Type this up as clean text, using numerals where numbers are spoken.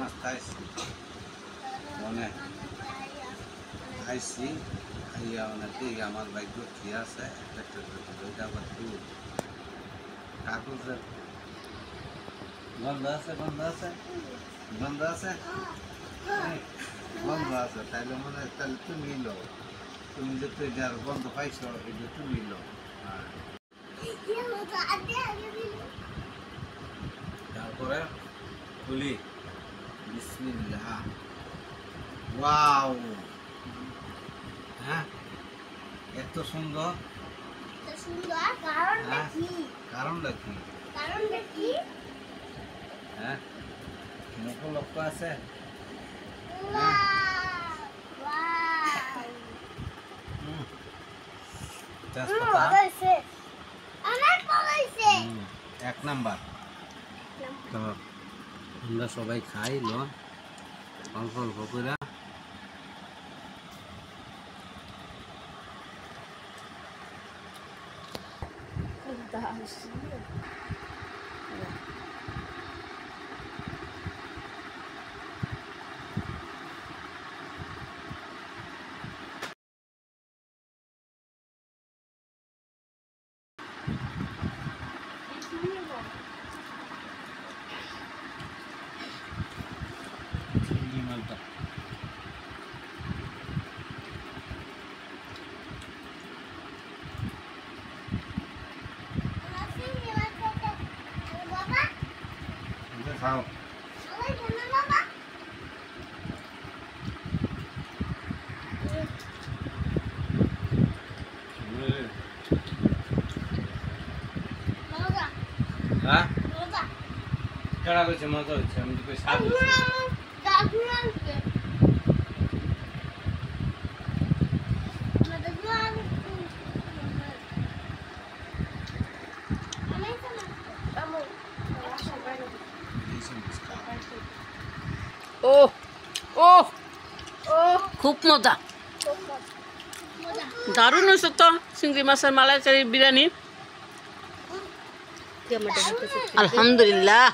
মাছ খাইছি মানে খাইছি খাইয়া মানে ঠিক আমার ভাগ্য কি আছে একটা আবার দুধ কাগজের গন্ধ আছে গন্ধ আছে গন্ধ আছে গন্ধ আছে তাইলে মনে হয় তাহলে তুমি লো তুমি যে তুই যার গন্ধ পাইছো এটা তুমি লো তারপরে খুলি বিসমিল্লাহ ওয়াও হ্যাঁ এত সুন্দর কারণটা কি হ্যাঁ মুখ লক্ষ্য আছে এক নাম্বার তো আমরা সবাই খাই লো অল্প অল্প করে খাও হ্যাঁ কেনা করছে মজা হচ্ছে আমি তো স্বাদ ও ও ও খুব মজা দারুণ হয়েছে তো চিংড়ি মাছের মালাইকারি বিরিয়ানি আলহামদুলিল্লাহ।